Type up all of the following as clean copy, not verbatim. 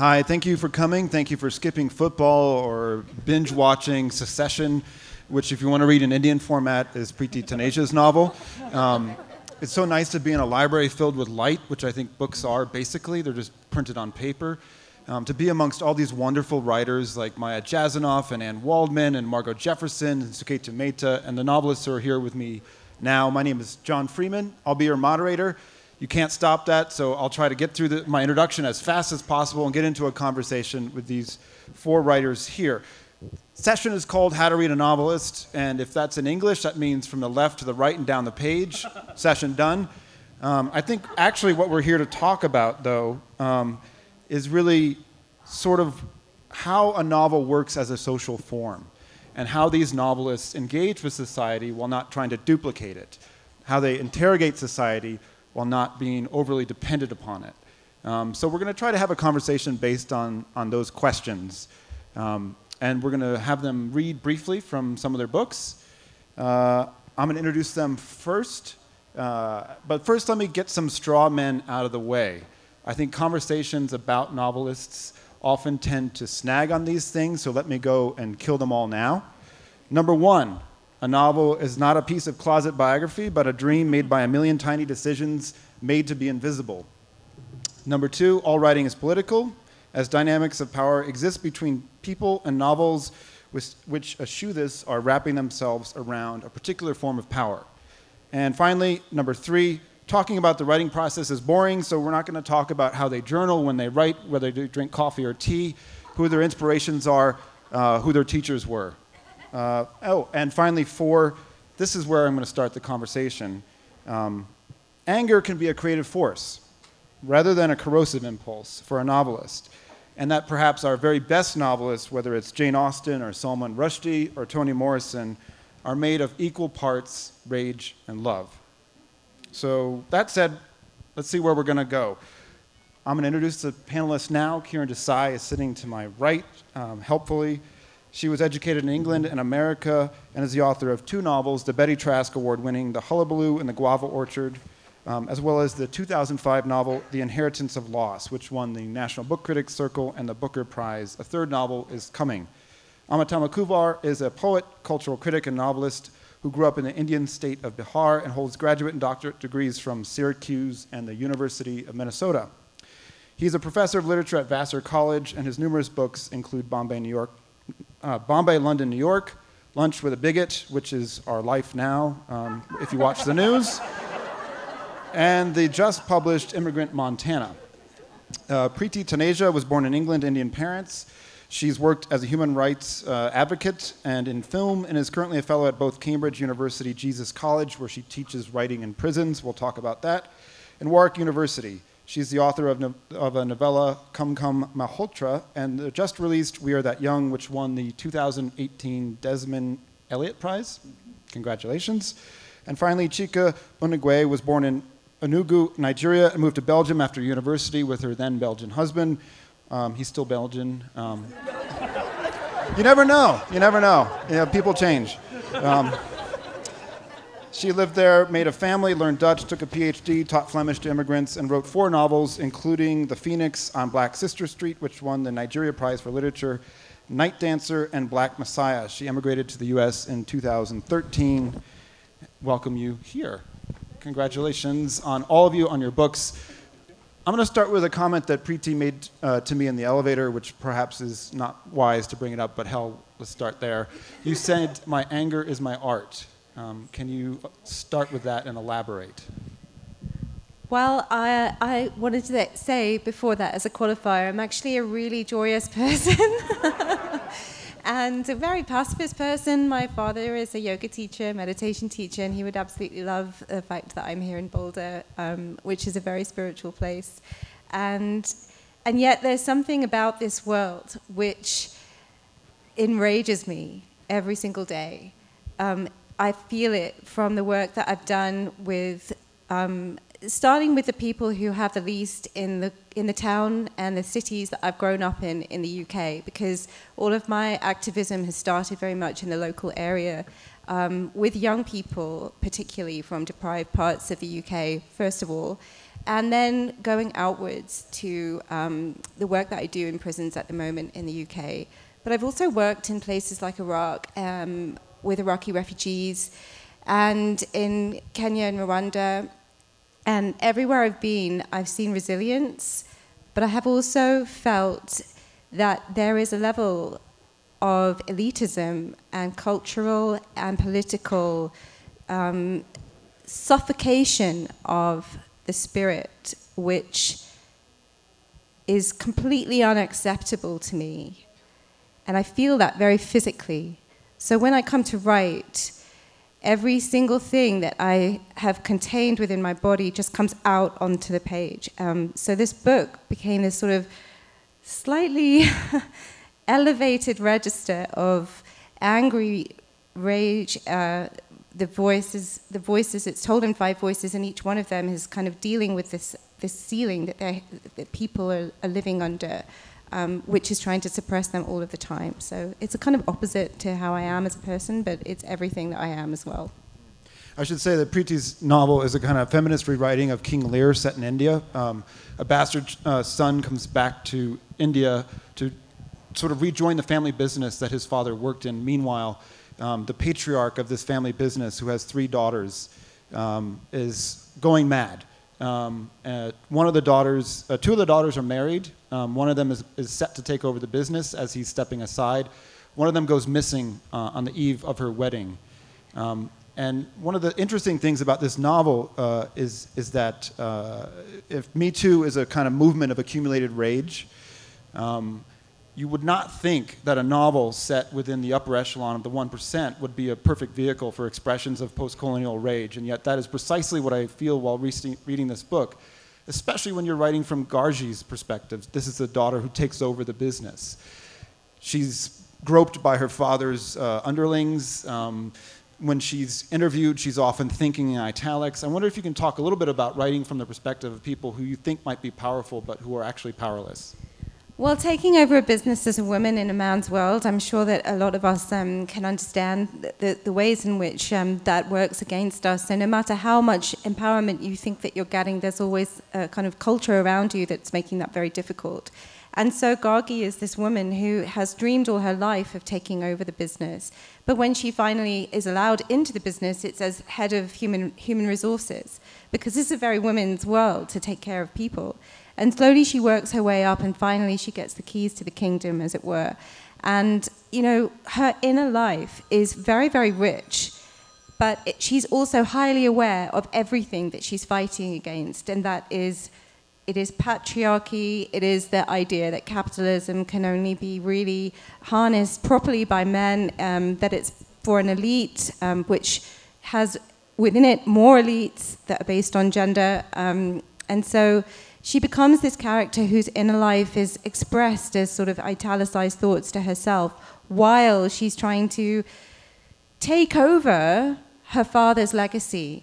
Hi, thank you for coming. Thank you for skipping football or binge watching Secession, which, if you want to read in Indian format, is Preti Taneja's novel. It's so nice to be in a library filled with light, which I think books are basically. They're just printed on paper. To be amongst all these wonderful writers like Maya Jasanoff and Anne Waldman and Margot Jefferson and Chika Unigwe and the novelists who are here with me now. My name is John Freeman. I'll be your moderator. You can't stop that, so I'll try to get through my introduction as fast as possible and get into a conversation with these four writers here. Session is called How to Read a Novelist, and if that's in English, that means from the left to the right and down the page. Session done. I think actually what we're here to talk about, though, is really sort of how a novel works as a social form and how these novelists engage with society while not trying to duplicate it, how they interrogate society while not being overly dependent upon it. So we're going to try to have a conversation based on those questions. And we're going to have them read briefly from some of their books. I'm going to introduce them first. But first, let me get some straw men out of the way. I think conversations about novelists often tend to snag on these things, so let me go and kill them all now. Number one, a novel is not a piece of closet biography, but a dream made by a million tiny decisions made to be invisible. Number two, all writing is political, as dynamics of power exist between people and novels which eschew this are wrapping themselves around a particular form of power. And finally, number three, talking about the writing process is boring, so we're not going to talk about how they journal when they write, whether they drink coffee or tea, who their inspirations are, who their teachers were. And finally, four, this is where I'm going to start the conversation. Anger can be a creative force rather than a corrosive impulse for a novelist. And that perhaps our very best novelists, whether it's Jane Austen or Salman Rushdie or Toni Morrison, are made of equal parts rage and love. So that said, let's see where we're going to go. I'm going to introduce the panelists now. Kiran Desai is sitting to my right, helpfully. She was educated in England and America and is the author of two novels, the Betty Trask Award-winning The Hullabaloo and the Guava Orchard, as well as the 2005 novel The Inheritance of Loss, which won the National Book Critics Circle and the Booker Prize. A third novel is coming. Amitava Kumar is a poet, cultural critic, and novelist who grew up in the Indian state of Bihar and holds graduate and doctorate degrees from Syracuse and the University of Minnesota. He's a professor of literature at Vassar College, and his numerous books include Bombay, London, New York, Lunch with a Bigot, which is our life now, if you watch the news, and the just-published Immigrant Montana. Preti Taneja was born in England to Indian parents. She's worked as a human rights advocate and in film, and is currently a fellow at both Cambridge University Jesus College, where she teaches writing in prisons. We'll talk about that. And Warwick University. She's the author of a novella, Come Come Malhotra, and the just released We Are That Young, which won the 2018 Desmond Elliott Prize. Congratulations. And finally, Chika Unigwe was born in Enugu, Nigeria, and moved to Belgium after university with her then Belgian husband. He's still Belgian. You never know. You never know. You know, people change. She lived there, made a family, learned Dutch, took a PhD, taught Flemish to immigrants, and wrote 4 novels, including The Phoenix on Black Sister Street, which won the Nigeria Prize for Literature, Night Dancer, and Black Messiah. She emigrated to the US in 2013. Welcome you here. Congratulations on all of you on your books. I'm going to start with a comment that Preti made to me in the elevator, which perhaps is not wise to bring it up, but hell, let's start there. You said, my anger is my art. Can you start with that and elaborate? Well, I wanted to say before that, as a qualifier, I'm actually a really joyous person and a very pacifist person. My father is a yoga teacher, meditation teacher, and he would absolutely love the fact that I'm here in Boulder, which is a very spiritual place. And yet there's something about this world which enrages me every single day. I feel it from the work that I've done with, starting with the people who have the least in the town and the cities that I've grown up in the UK, because all of my activism has started very much in the local area, with young people, particularly from deprived parts of the UK, first of all, and then going outwards to the work that I do in prisons at the moment in the UK. But I've also worked in places like Iraq with Iraqi refugees, and in Kenya and Rwanda. And everywhere I've been, I've seen resilience, but I have also felt that there is a level of elitism and cultural and political suffocation of the spirit, which is completely unacceptable to me. And I feel that very physically. So when I come to write, every single thing that I have contained within my body just comes out onto the page. So this book became this sort of slightly elevated register of angry rage. The voices, it's told in 5 voices, and each one of them is kind of dealing with this ceiling that people are living under, which is trying to suppress them all of the time. So it's a kind of opposite to how I am as a person, but it's everything that I am as well. I should say that Preti's novel is a kind of feminist rewriting of King Lear set in India. A bastard son comes back to India to sort of rejoin the family business that his father worked in. Meanwhile, the patriarch of this family business, who has 3 daughters, is going mad. One of the daughters, 2 of the daughters are married. One of them is set to take over the business as he's stepping aside. One of them goes missing on the eve of her wedding. And one of the interesting things about this novel is that if Me Too is a kind of movement of accumulated rage, you would not think that a novel set within the upper echelon of the 1% would be a perfect vehicle for expressions of post-colonial rage, and yet that is precisely what I feel while reading this book, especially when you're writing from Garji's perspective. This is the daughter who takes over the business. She's groped by her father's underlings. When she's interviewed, she's often thinking in italics. I wonder if you can talk a little bit about writing from the perspective of people who you think might be powerful but who are actually powerless. Well, taking over a business as a woman in a man's world, I'm sure that a lot of us can understand the ways in which that works against us. So no matter how much empowerment you think that you're getting, there's always a kind of culture around you that's making that very difficult. And so Gargi is this woman who has dreamed all her life of taking over the business. But when she finally is allowed into the business, it's as head of human resources, because this is a very women's world to take care of people. And slowly she works her way up, and finally she gets the keys to the kingdom, as it were. And, you know, her inner life is very, very rich, but she's also highly aware of everything that she's fighting against, and that is, it is patriarchy, it is the idea that capitalism can only be really harnessed properly by men, that it's for an elite, which has within it more elites that are based on gender. And so she becomes this character whose inner life is expressed as sort of italicized thoughts to herself, while she's trying to take over her father's legacy.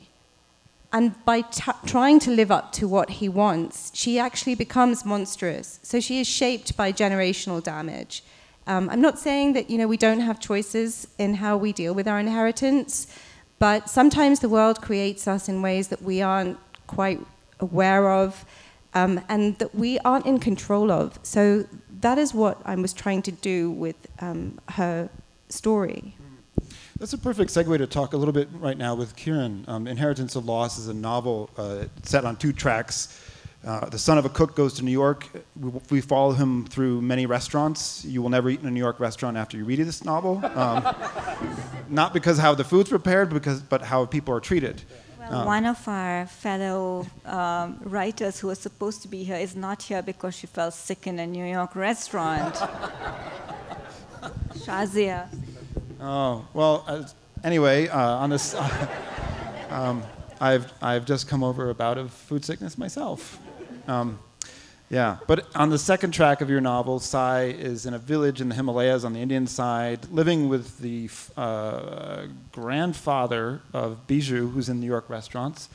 And by trying to live up to what he wants, she actually becomes monstrous. So she is shaped by generational damage. I'm not saying that, you know, we don't have choices in how we deal with our inheritance, but sometimes the world creates us in ways that we aren't quite aware of, and that we aren't in control of. So that is what I was trying to do with her story. That's a perfect segue to talk a little bit right now with Kiran. Inheritance of Loss is a novel set on 2 tracks. The son of a cook goes to New York. We follow him through many restaurants. You will never eat in a New York restaurant after you read this novel. Not because how the food's prepared, but how people are treated. Well, one of our fellow writers who was supposed to be here is not here because she fell sick in a New York restaurant. Shazia. Oh, well, anyway, on this, I've just come over a bout of food sickness myself. Yeah, but on the second track of your novel, Sai is in a village in the Himalayas on the Indian side, living with the grandfather of Bijou, who's in New York restaurants.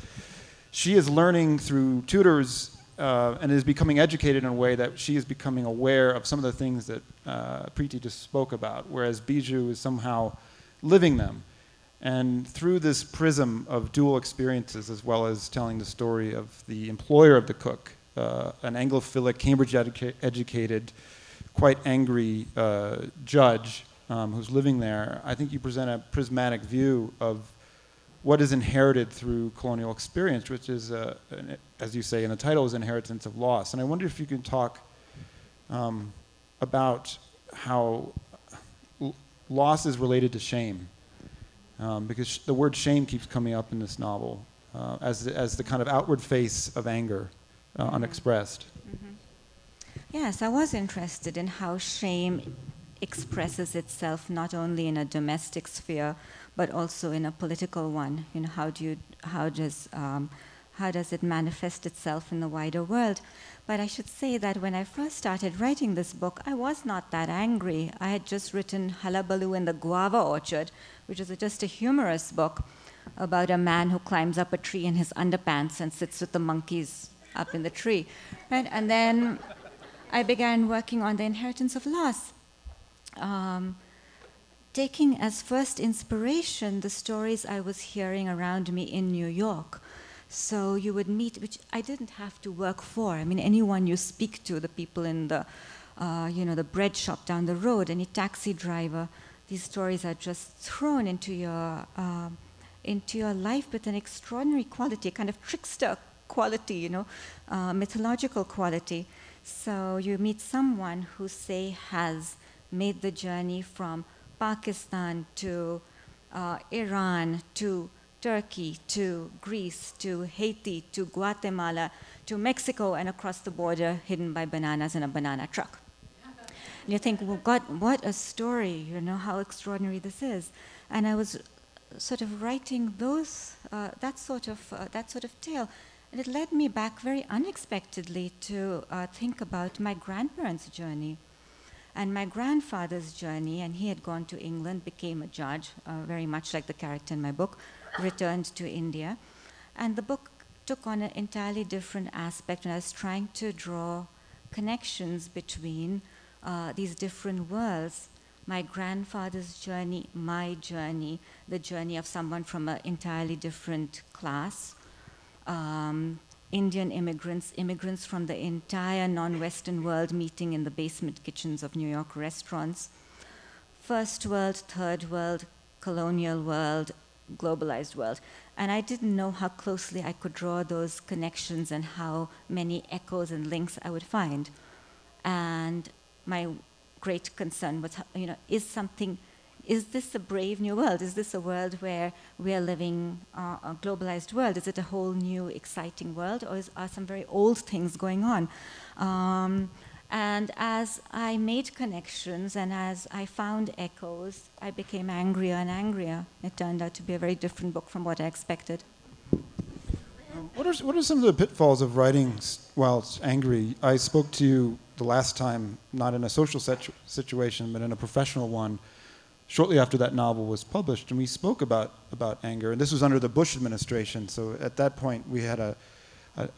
She is learning through tutors and is becoming educated in a way that she is becoming aware of some of the things that Preti just spoke about, whereas Bijou is somehow living them. And through this prism of dual experiences, as well as telling the story of the employer of the cook, an Anglophilic, Cambridge-educated, quite angry judge who's living there, I think you present a prismatic view of what is inherited through colonial experience, which is, as you say in the title, is inheritance of loss. And I wonder if you can talk about how loss is related to shame, because the word shame keeps coming up in this novel as the kind of outward face of anger, unexpressed. Mm-hmm. Yes, I was interested in how shame expresses itself not only in a domestic sphere, but also in a political one. You know, how does it manifest itself in the wider world? But I should say that when I first started writing this book, I was not that angry. I had just written Hullabaloo in the Guava Orchard, which is just a humorous book about a man who climbs up a tree in his underpants and sits with the monkeys up in the tree. Right? And then I began working on the inheritance of loss, taking as first inspiration the stories I was hearing around me in New York. So you would meet, which I didn't have to work for. I mean, anyone you speak to, the people in the, the bread shop down the road, any taxi driver, these stories are just thrown into your life with an extraordinary quality, a kind of trickster quality, mythological quality. So you meet someone who, say, has made the journey from Pakistan to Iran to Turkey to Greece to Haiti to Guatemala to Mexico and across the border, hidden by bananas in a banana truck. And you think, well, God, what a story, how extraordinary this is. And I was sort of writing that sort of tale. And it led me back very unexpectedly to think about my grandparents' journey and my grandfather's journey. And he had gone to England, became a judge, very much like the character in my book, returned to India. And the book took on an entirely different aspect, and I was trying to draw connections between these different worlds. My grandfather's journey, my journey, the journey of someone from an entirely different class, Indian immigrants from the entire non-Western world meeting in the basement kitchens of New York restaurants, first world, third world, colonial world, globalized world. And I didn't know how closely I could draw those connections and how many echoes and links I would find. And my great concern was, is this a brave new world? Is this a world where we are living a globalized world? Is it a whole new, exciting world, or are some very old things going on? And as I made connections and as I found echoes, I became angrier and angrier. It turned out to be a very different book from what I expected. What are some of the pitfalls of writing whilst angry? I spoke to you the last time, not in a social situation, but in a professional one, shortly after that novel was published, and we spoke about anger. And this was under the Bush administration, so at that point we had a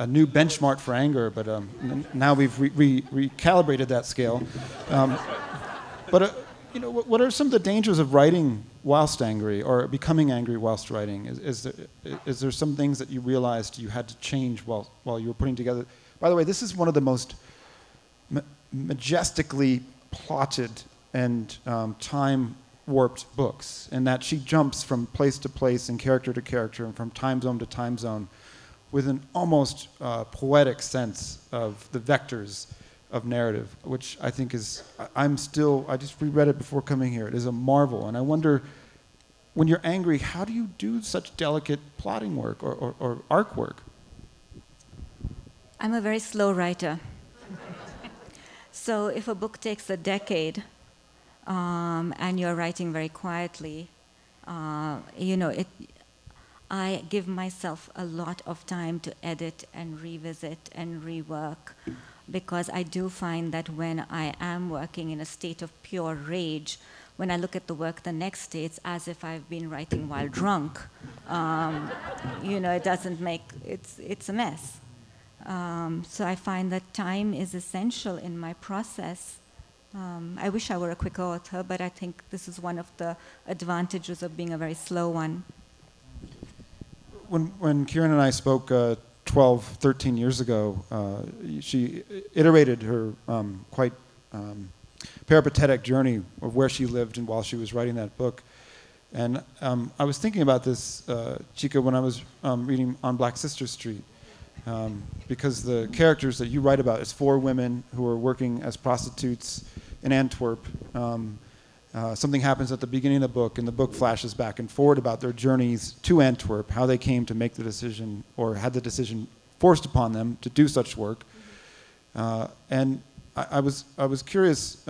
new benchmark for anger, but now we've recalibrated that scale. What are some of the dangers of writing whilst angry, or becoming angry whilst writing? Is there some things that you realized you had to change while you were putting together? By the way, this is one of the most majestically plotted and time-warped books, in that she jumps from place to place and character to character and from time zone to time zone with an almost poetic sense of the vectors of narrative, which I think is, I just reread it before coming here. It is a marvel. And I wonder, when you're angry, how do you do such delicate plotting work or arc work? I'm a very slow writer. So if a book takes a decade and you're writing very quietly, I give myself a lot of time to edit and revisit and rework, because I do find that when I am working in a state of pure rage, when I look at the work the next day, it's as if I've been writing while drunk. It doesn't make, it's a mess. So I find that time is essential in my process I wish I were a quicker author, but I think this is one of the advantages of being a very slow one. When Kiran and I spoke 12, 13 years ago, she iterated her quite peripatetic journey of where she lived and while she was writing that book. And I was thinking about this, Chika, when I was reading On Black Sister Street, because the characters that you write about is 4 women who are working as prostitutes in Antwerp. Something happens at the beginning of the book, and the book flashes back and forward about their journeys to Antwerp, how they came to make the decision, or had the decision forced upon them to do such work. And I was curious.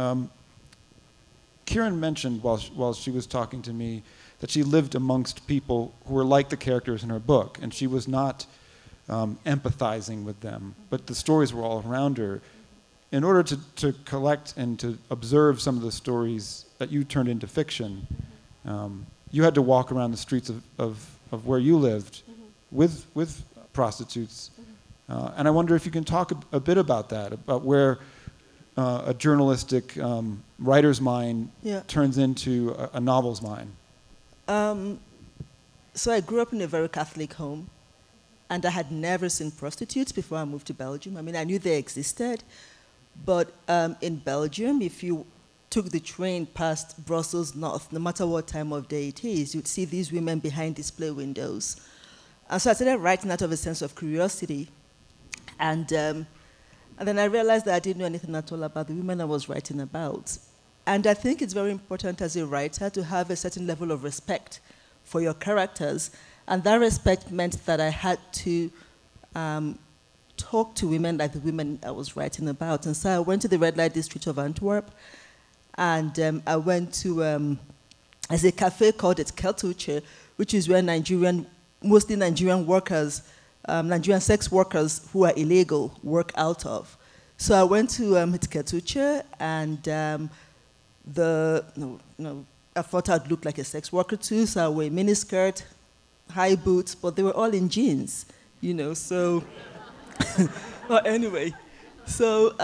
Kiran mentioned while she was talking to me that she lived amongst people who were like the characters in her book, and she was not empathizing with them, but the stories were all around her. In order to collect and to observe some of the stories that you turned into fiction, you had to walk around the streets of where you lived with prostitutes. And I wonder if you can talk a bit about that, about where a journalistic writer's mind turns into a novel's mind. So I grew up in a very Catholic home, and I had never seen prostitutes before I moved to Belgium. I mean, I knew they existed, but in Belgium, if you took the train past Brussels North, no matter what time of day it is, you'd see these women behind display windows. And so I started writing out of a sense of curiosity. And then I realized that I didn't know anything at all about the women I was writing about. And I think it's very important as a writer to have a certain level of respect for your characters. And that respect meant that I had to talk to women like the women I was writing about. And so I went to the red light district of Antwerp, and I went to a cafe called Het Keteltje, which is where mostly Nigerian workers, Nigerian sex workers who are illegal work out of. So I went to Het Keteltje, and I thought I'd look like a sex worker too, so I wore a miniskirt, high boots, but they were all in jeans, so... Well, anyway, so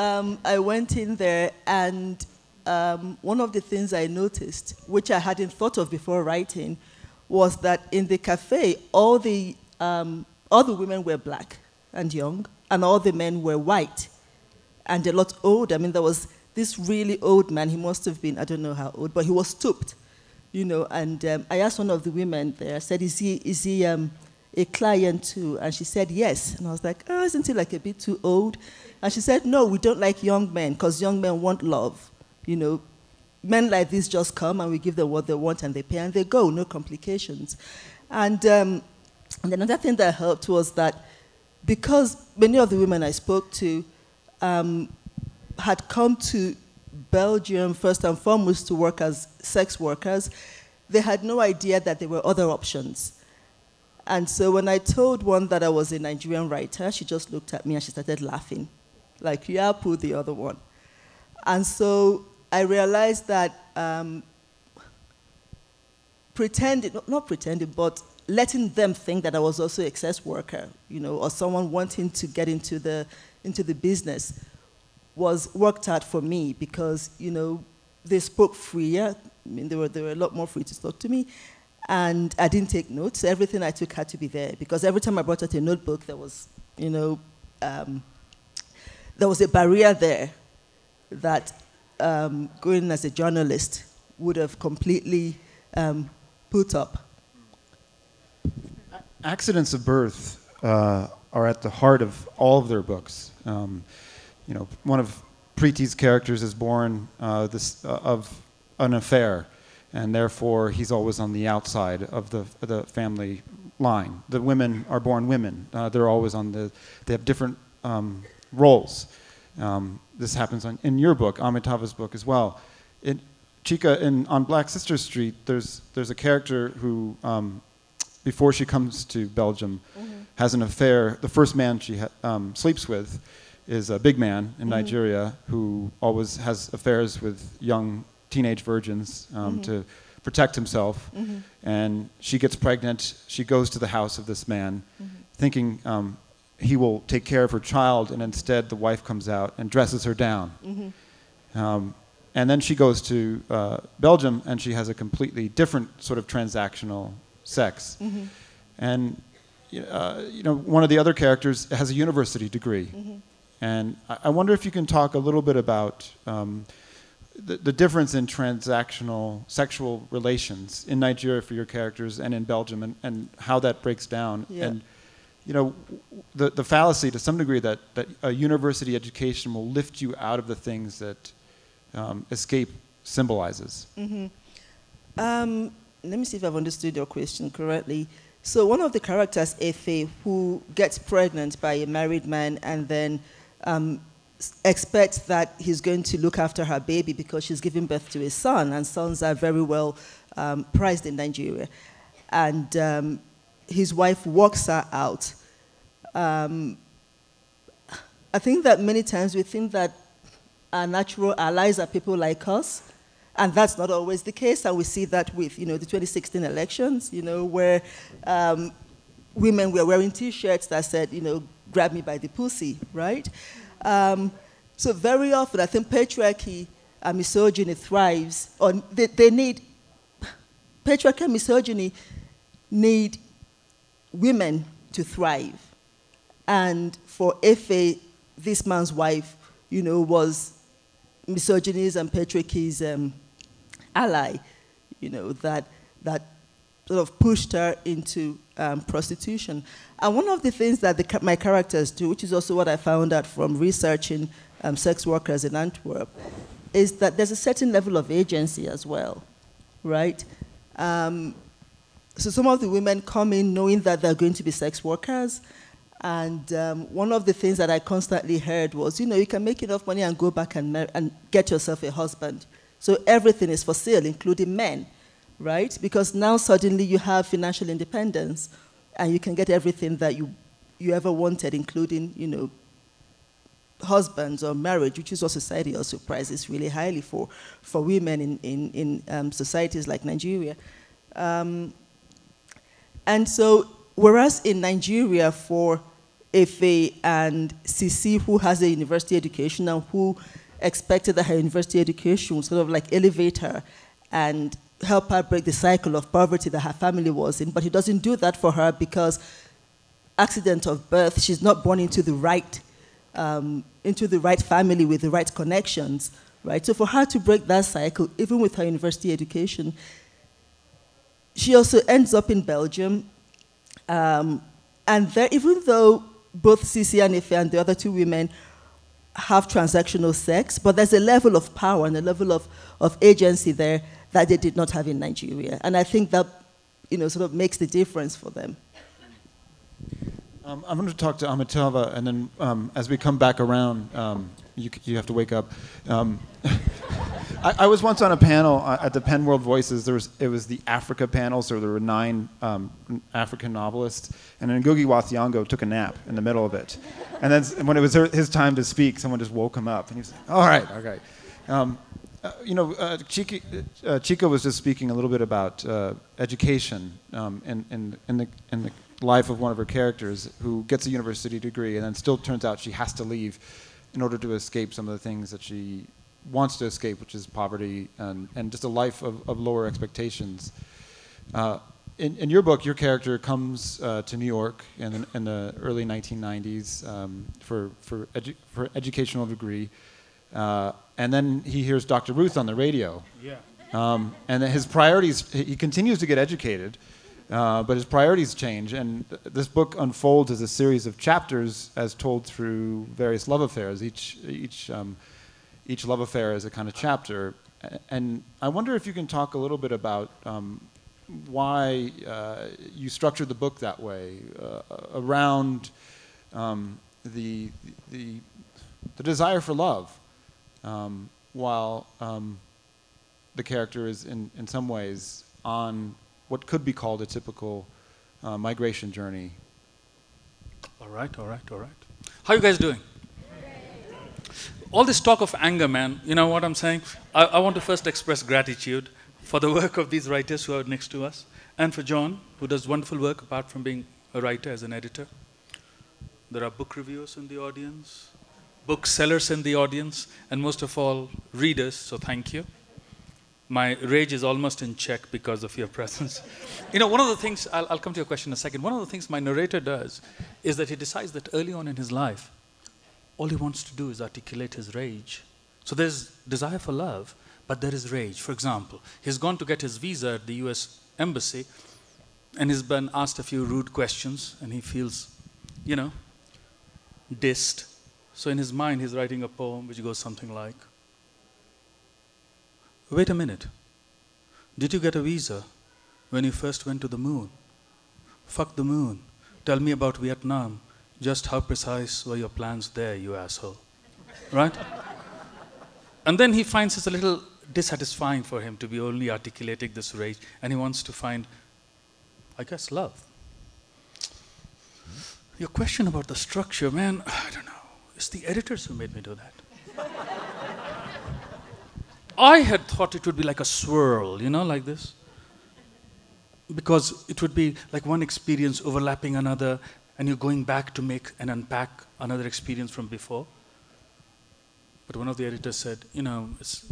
I went in there, and one of the things I noticed, which I hadn't thought of before writing, was that in the cafe, all the women were black and young, and all the men were white and a lot older. I mean, there was this really old man. He must have been, I don't know how old, but he was stooped, and I asked one of the women there, I said, is he a client too? And she said yes. And I was like, oh, isn't he like a bit too old? And she said, no, we don't like young men, because young men want love. Men like this just come and we give them what they want and they pay and they go, no complications. And another thing that helped was that because many of the women I spoke to had come to Belgium first and foremost to work as sex workers, they had no idea that there were other options. And so when I told one that I was a Nigerian writer, she just looked at me and she started laughing. Like, yeah, pull the other one. And so I realized that not pretending, but letting them think that I was also a sex worker, or someone wanting to get into the business worked out for me because, they spoke freer. I mean, they were a lot more free to talk to me. And I didn't take notes. Everything I took had to be there because every time I brought out a notebook, there was, there was a barrier there that going as a journalist would have completely put up. Accidents of birth are at the heart of all of their books. One of Preti's characters is born of an affair, and therefore he's always on the outside of the family line. The women are born women. They're always they have different roles. This happens in your book, Amitava's book as well. Chika, on Black Sister Street, there's a character who, before she comes to Belgium, has an affair. The first man she sleeps with is a big man in Nigeria who always has affairs with young teenage virgins to protect himself. And she gets pregnant. She goes to the house of this man, thinking he will take care of her child, and instead the wife comes out and dresses her down. and then she goes to Belgium, and she has a completely different sort of transactional sex. Mm-hmm. And one of the other characters has a university degree. Mm-hmm. And I wonder if you can talk a little bit about the difference in transactional sexual relations in Nigeria for your characters and in Belgium, and how that breaks down. Yeah. And the fallacy to some degree that a university education will lift you out of the things that escape symbolizes. Mm-hmm. Let me see if I've understood your question correctly. So one of the characters, Efe, who gets pregnant by a married man and then expects that he's going to look after her baby because she's giving birth to a son, and sons are very well prized in Nigeria. And his wife walks her out. I think that many times we think that our natural allies are people like us, and that's not always the case. And we see that with, the 2016 elections, where women were wearing T-shirts that said, grab me by the pussy, right? So very often, I think patriarchy and misogyny thrives, or they need, patriarchy and misogyny need women to thrive. And for Efe, this man's wife, was misogyny's and patriarchy's ally, that sort of pushed her into prostitution. And one of the things that my characters do, which is also what I found out from researching sex workers in Antwerp, is that there's a certain level of agency as well, right? So some of the women come in knowing that they're going to be sex workers. And one of the things that I constantly heard was, you can make enough money and go back and get yourself a husband. So everything is for sale, including men, right? Because now suddenly you have financial independence, and you can get everything that you ever wanted, including, husbands or marriage, which is what society also prizes really highly for women in societies like Nigeria. And so, whereas in Nigeria, for Efe and Sisi, who has a university education and who expected that her university education would sort of like elevate her and help her break the cycle of poverty that her family was in, but he doesn't do that for her because accident of birth, she's not born into the right family with the right connections, right? So for her to break that cycle, even with her university education, she also ends up in Belgium. And there, even though both Sisi and Efe and the other two women have transactional sex, but there's a level of power and a level of agency there that they did not have in Nigeria. And I think that, sort of makes the difference for them. I'm going to talk to Amitava, and then as we come back around, you have to wake up. I was once on a panel at the Penn World Voices. It was the Africa panel, so there were 9 African novelists, and then Ngugi wa Thiong'o took a nap in the middle of it. And then when it was his time to speak, someone just woke him up, and he was like, all right, okay. Chika was just speaking a little bit about education in the life of one of her characters who gets a university degree and then still turns out she has to leave in order to escape some of the things that she wants to escape, which is poverty and just a life of lower expectations. In your book, your character comes to New York in the early 1990s for educational degree, and then he hears Dr. Ruth on the radio. Yeah. And his priorities, he continues to get educated, but his priorities change, and this book unfolds as a series of chapters as told through various love affairs. Each love affair is a kind of chapter. And I wonder if you can talk a little bit about why you structured the book that way, around the desire for love, while the character is in some ways on what could be called a typical migration journey. All right. How you guys doing? All this talk of anger, man, you know what I'm saying? I want to first express gratitude for the work of these writers who are next to us, and for John, who does wonderful work apart from being a writer as an editor. There are book reviewers in the audience. booksellers in the audience, and most of all, readers, so thank you. My rage is almost in check because of your presence. You know, one of the things, I'll come to your question in a second, one of the things my narrator does is that he decides that early on in his life, all he wants to do is articulate his rage. So there's desire for love, but there is rage. For example, he's gone to get his visa at the US Embassy, and he's been asked a few rude questions, and he feels, you know, dissed. So in his mind, he's writing a poem which goes something like, wait a minute. Did you get a visa when you first went to the moon? Fuck the moon. Tell me about Vietnam. Just how precise were your plans there, you asshole? Right? And then he finds it's a little dissatisfying for him to be only articulating this rage, and he wants to find, I guess, love. Your question about the structure, man, I don't know. It's the editors who made me do that. I had thought it would be like a swirl, you know, like this. Because it would be like one experience overlapping another, and you're going back to make and unpack another experience from before. But one of the editors said, you know, let's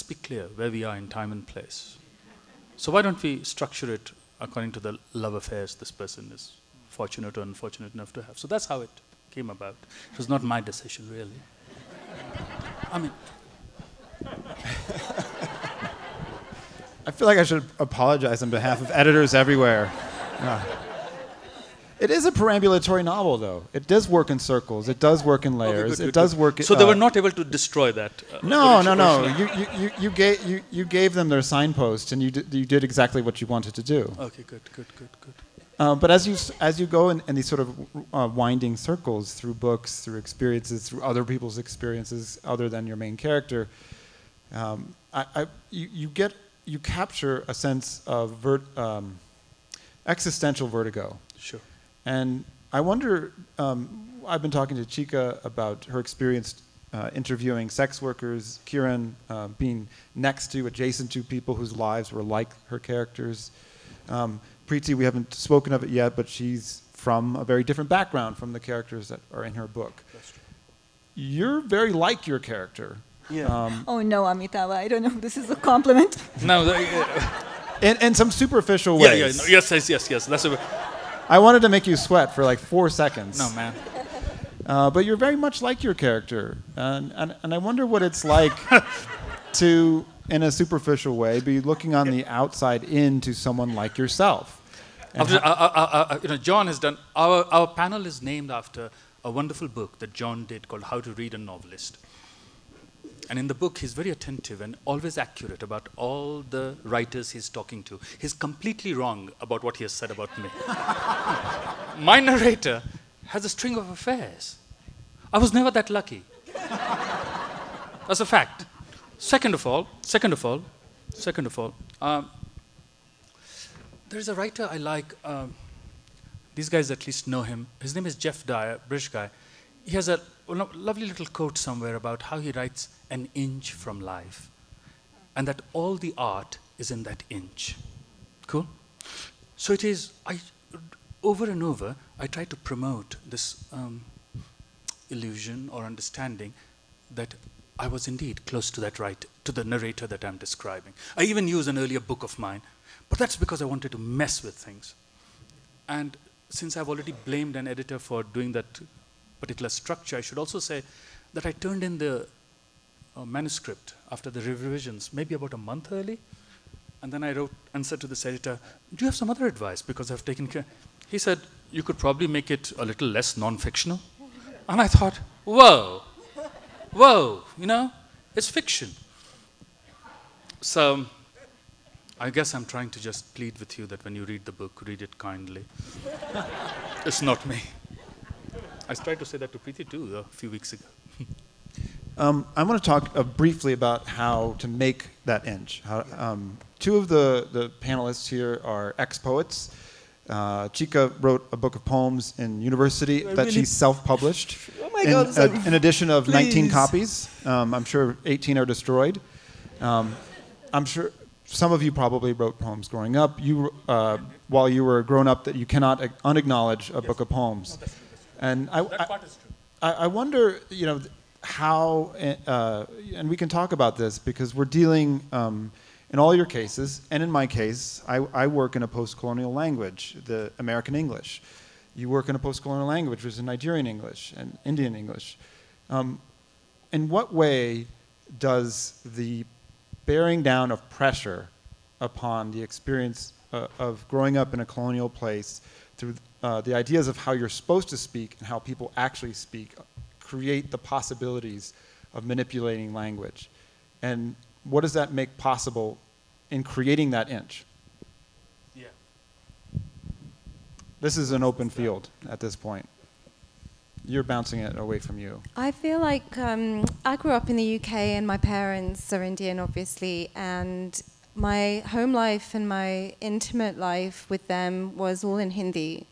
be clear where we are in time and place. So why don't we structure it according to the love affairs this person is fortunate or unfortunate enough to have. So that's how it came about. It was not my decision, really. I mean, I feel like I should apologize on behalf of editors everywhere. It is a perambulatory novel, though. It does work in circles. It does work in layers. Okay, good, it does work. So they were not able to destroy that. No. You gave them their signpost, and you did exactly what you wanted to do. Okay, good. But as you go in these sort of winding circles through books, through experiences, through other people's experiences other than your main character, you capture a sense of existential vertigo. Sure. And I wonder, I've been talking to Chika about her experience interviewing sex workers, Kiran being next to, adjacent to people whose lives were like her characters. Preti, we haven't spoken of it yet, but she's from a very different background from the characters that are in her book. That's true. You're very like your character. Yeah. Oh no, Amitava, I don't know if this is a compliment. No. In some superficial ways. Yeah. No, yes. That's I wanted to make you sweat for like 4 seconds. No, man. But you're very much like your character. And I wonder what it's like to, in a superficial way, be looking on the outside in to someone like yourself. John has done, our panel is named after a wonderful book that John did called How to Read a Novelist. And in the book, he's very attentive and always accurate about all the writers he's talking to. He's completely wrong about what he has said about me. My narrator has a string of affairs. I was never that lucky. That's a fact. Second of all, there's a writer I like. These guys at least know him. His name is Jeff Dyer, British guy. He has a lovely little quote somewhere about how he writes an inch from life, and that all the art is in that inch. Cool? So it is, over and over, I try to promote this illusion or understanding that I was indeed close to that to the narrator that I'm describing. I even use an earlier book of mine, but that's because I wanted to mess with things. And since I've already blamed an editor for doing that particular structure, I should also say that I turned in the manuscript after the revisions, maybe about a month early. And then I wrote and said to this editor, do you have some other advice? Because I've taken care. He said, you could probably make it a little less non-fictional. And I thought, whoa, it's fiction. So I guess I'm trying to just plead with you that when you read the book, read it kindly. It's not me. I tried to say that to Preti too a few weeks ago. I want to talk briefly about how to make that inch. Two of the panelists here are ex-poets. Chika wrote a book of poems in university that she self-published. Oh my God, an edition of 19 please. copies. I'm sure 18 are destroyed. I'm sure some of you probably wrote poems growing up. While you were grown up, that you cannot unacknowledge a book of poems. And That part is true. I wonder, you know, how, and we can talk about this because we're dealing, in all your cases, and in my case, I work in a post-colonial language, the American English. You work in a post-colonial language, which is Nigerian English and Indian English. In what way does the bearing down of pressure upon the experience of growing up in a colonial place through the ideas of how you're supposed to speak and how people actually speak create the possibilities of manipulating language? And what does that make possible in creating that inch? Yeah. This is an open field at this point. You're bouncing it away from you. I feel like I grew up in the UK and my parents are Indian, obviously, and my home life and my intimate life with them was all in Hindi.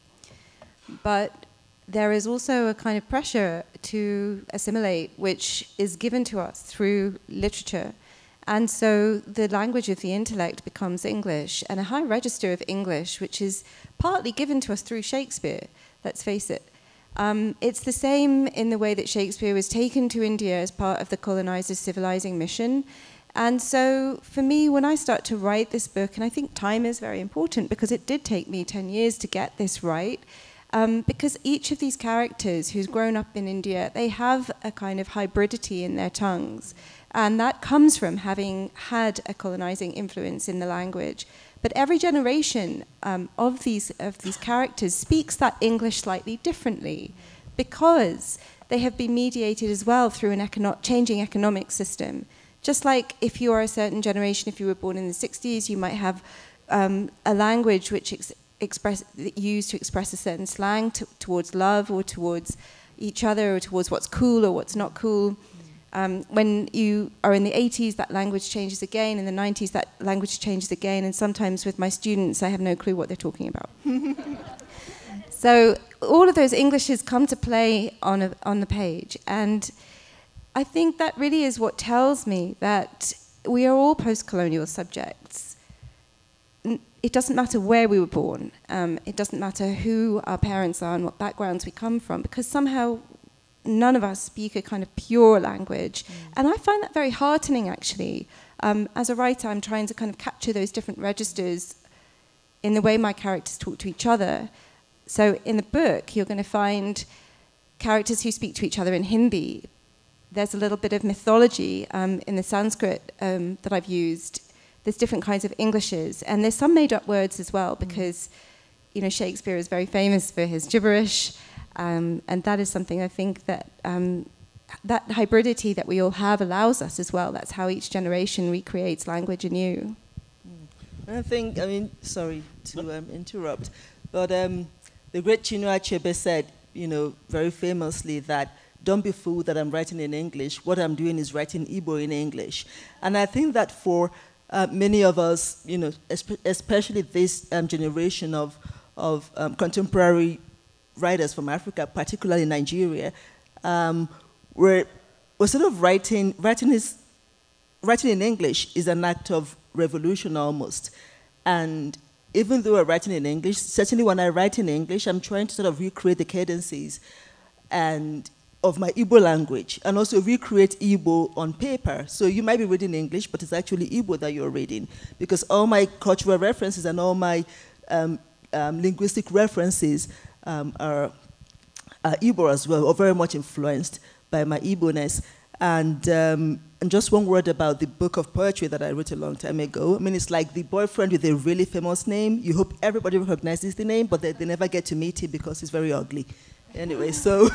But there is also a kind of pressure to assimilate, which is given to us through literature. And so the language of the intellect becomes English, and a high register of English, which is partly given to us through Shakespeare, let's face it. It's the same in the way that Shakespeare was taken to India as part of the colonizers' civilizing mission. And so for me, when I start to write this book, and I think time is very important because it did take me 10 years to get this right, because each of these characters who's grown up in India, they have a kind of hybridity in their tongues. And that comes from having had a colonizing influence in the language. But every generation of these characters speaks that English slightly differently because they have been mediated as well through an changing economic system. Just like if you are a certain generation, if you were born in the 60s, you might have a language which used to express a certain slang towards love or towards each other or towards what's cool or what's not cool. When you are in the 80s, that language changes again. In the 90s, that language changes again. And sometimes with my students, I have no clue what they're talking about. So all of those Englishes come to play on the page. And I think that really is what tells me that we are all post-colonial subjects. It doesn't matter where we were born. It doesn't matter who our parents are and what backgrounds we come from, because somehow none of us speak a kind of pure language. And I find that very heartening, actually. As a writer, I'm trying to kind of capture those different registers in the way my characters talk to each other. So in the book, you're going to find characters who speak to each other in Hindi. There's a little bit of mythology in the Sanskrit that I've used. There's different kinds of Englishes. And there's some made-up words as well, because you know, Shakespeare is very famous for his gibberish. And that is something I think that that hybridity that we all have allows us as well. That's how each generation recreates language anew. I think, I mean, sorry to interrupt, but the great Chinua Achebe said, you know, very famously that don't be fooled that I'm writing in English. What I'm doing is writing Igbo in English. And I think that for many of us, you know, especially this generation of contemporary writers from Africa, particularly Nigeria, we're sort of writing in English is an act of revolution almost. And even though we're writing in English, certainly when I write in English, I'm trying to sort of recreate the cadences and of my Igbo language, and also recreate Igbo on paper. So you might be reading English, but it's actually Igbo that you're reading, because all my cultural references and all my linguistic references are Igbo as well, or very much influenced by my Igbo-ness. And just one word about the book of poetry that I wrote a long time ago. I mean, it's like the boyfriend with a really famous name. You hope everybody recognizes the name, but they never get to meet him because he's very ugly. Anyway, so...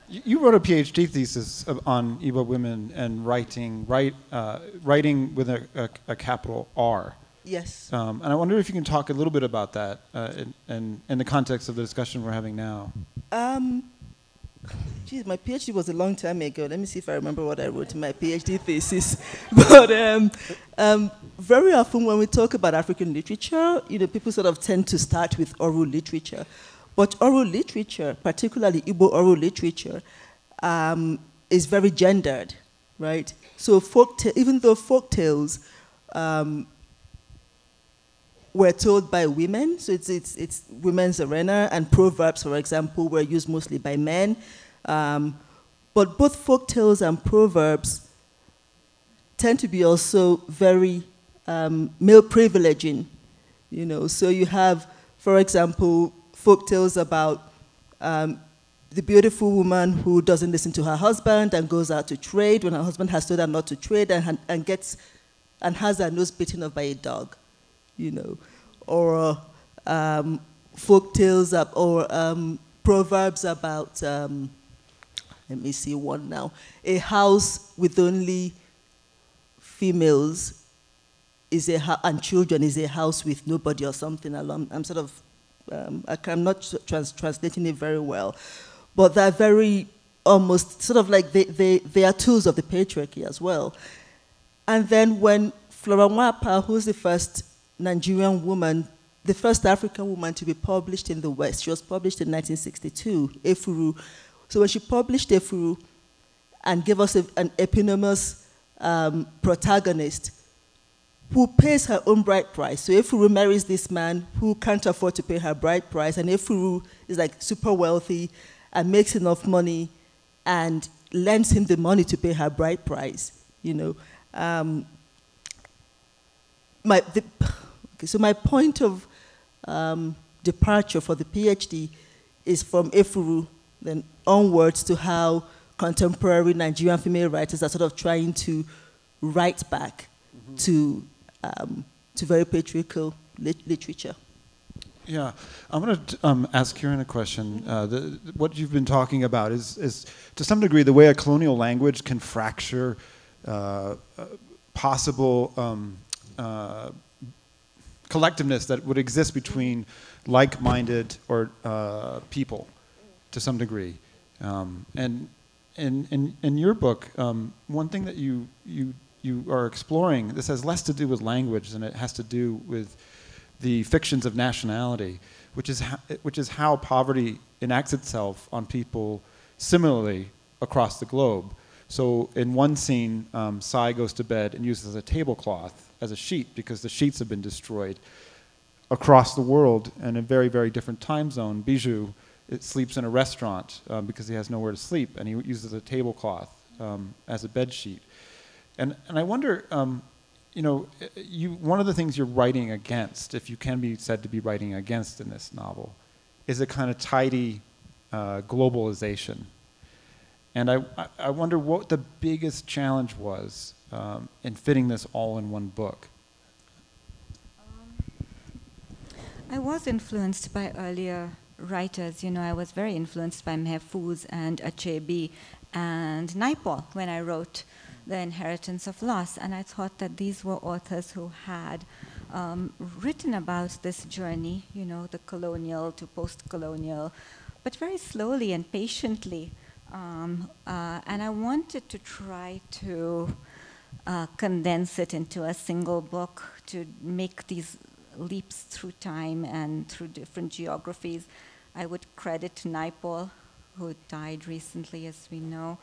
You wrote a PhD thesis on Igbo women and writing with a capital R. Yes. And I wonder if you can talk a little bit about that in the context of the discussion we're having now. Geez, my PhD was a long time ago. Let me see if I remember what I wrote in my PhD thesis. But very often when we talk about African literature, you know, people sort of tend to start with oral literature. But oral literature, particularly Igbo oral literature, is very gendered, right? So even though folk tales were told by women, so it's women's arena, and proverbs, for example, were used mostly by men. But both folk tales and proverbs tend to be also very male privileging, you know. So you have, for example, folk tales about the beautiful woman who doesn't listen to her husband and goes out to trade when her husband has told her not to trade, and has her nose bitten off by a dog, you know. Or folk tales or proverbs about, let me see one now, a house with only females and children is a house with nobody or something along. I'm sort of, I'm not translating it very well, but they're very almost sort of like they are tools of the patriarchy as well. And then when Flora Nwapa, who's the first Nigerian woman, the first African woman to be published in the West, she was published in 1962, Efuru. So when she published Efuru and gave us an eponymous protagonist who pays her own bride price. So Efuru marries this man who can't afford to pay her bride price, and Efuru is like super wealthy and makes enough money and lends him the money to pay her bride price, you know. So my point of departure for the PhD is from Efuru, then onwards to how contemporary Nigerian female writers are sort of trying to write back to very patriarchal literature. Yeah, I'm going to ask Kiran a question. What you've been talking about is, to some degree, the way a colonial language can fracture possible collectiveness that would exist between like-minded or people, to some degree. And in your book, one thing that you are exploring, this has less to do with language than it has to do with the fictions of nationality, which is how poverty enacts itself on people similarly across the globe. So in one scene, Sai goes to bed and uses a tablecloth as a sheet because the sheets have been destroyed. Across the world, in a very, very different time zone, Bijou sleeps in a restaurant because he has nowhere to sleep, and he uses a tablecloth as a bed sheet. And I wonder, you know, one of the things you're writing against, if you can be said to be writing against in this novel, is a kind of tidy globalization. And I wonder what the biggest challenge was in fitting this all in one book. I was influenced by earlier writers. You know, I was very influenced by Mahfouz and Achebe and Naipaul when I wrote The Inheritance of Loss. And I thought that these were authors who had written about this journey, you know, the colonial to post-colonial, but very slowly and patiently. And I wanted to try to condense it into a single book to make these leaps through time and through different geographies. I would credit Naipaul, who died recently, as we know,